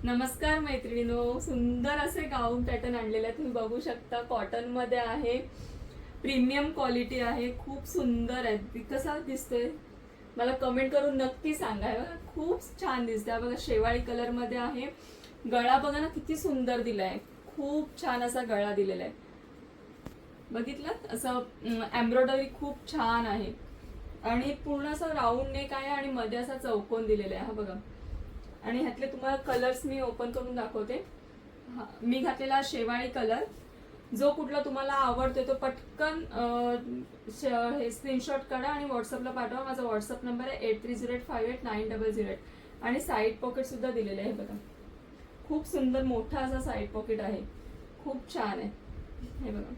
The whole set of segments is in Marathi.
नमस्कार मैत्रिणींनो, सुंदर असे गाऊन पॅटर्न आणलेले आहे. तुम्ही बघू शकता, कॉटन मध्ये आहे, प्रीमियम क्वालिटी आहे, खूप सुंदर आहे. कसा दिसतोय मला कमेंट करून नक्की सांगा. खूप छान दिसतंय. बघा, शेवाळी कलर मध्ये आहे. गळा बघा ना किती सुंदर दिलाय, खूप छान असा गळा दिलेला आहे. बघितलं, असं एम्ब्रॉयडरी खूप छान आहे आणि पूर्ण असं राऊंड नेक आहे आणि मध्ये असा चौकोन दिलेला आहे. हा बघा, आणि ह्यातले तुम्हाला कलर्स मी ओपन करून दाखवते. मी घातलेला शेवाळी कलर, जो कुठला तुम्हाला आवडतो तो पटकन हे स्क्रीनशॉट काढा आणि व्हॉट्सअपला पाठवा. माझा व्हॉट्सअप नंबर आहे 8308589008 आणि साईड पॉकेट सुद्धा दिलेले आहे. बघा, खूप सुंदर मोठा असा साईड पॉकेट आहे, खूप छान आहे. हे बघा,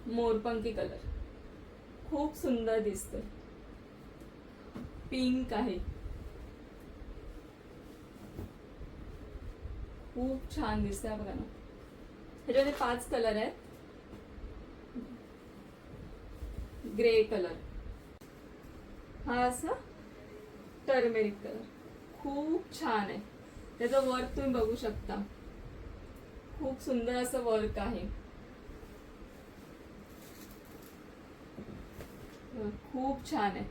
मोरपंखी कलर खूप सुंदर दिसतोय. पिंक आहे, खूप छान दिसतंय. बघा ना, ह्याच्यामध्ये 5 कलर आहेत. ग्रे कलर, हा असा टर्मेरिक कलर, खूप छान आहे. त्याचं वर्क तुम्ही बघू शकता, खूप सुंदर असं वर्क आहे, खूप छान आहे.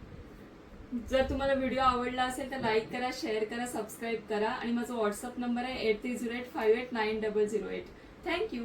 जर तुम्हाला व्हिडिओ आवडला असेल तर लाईक करा, शेअर करा, सबस्क्राईब करा आणि माझा व्हॉट्सअप नंबर आहे 8308589008. थँक्यू.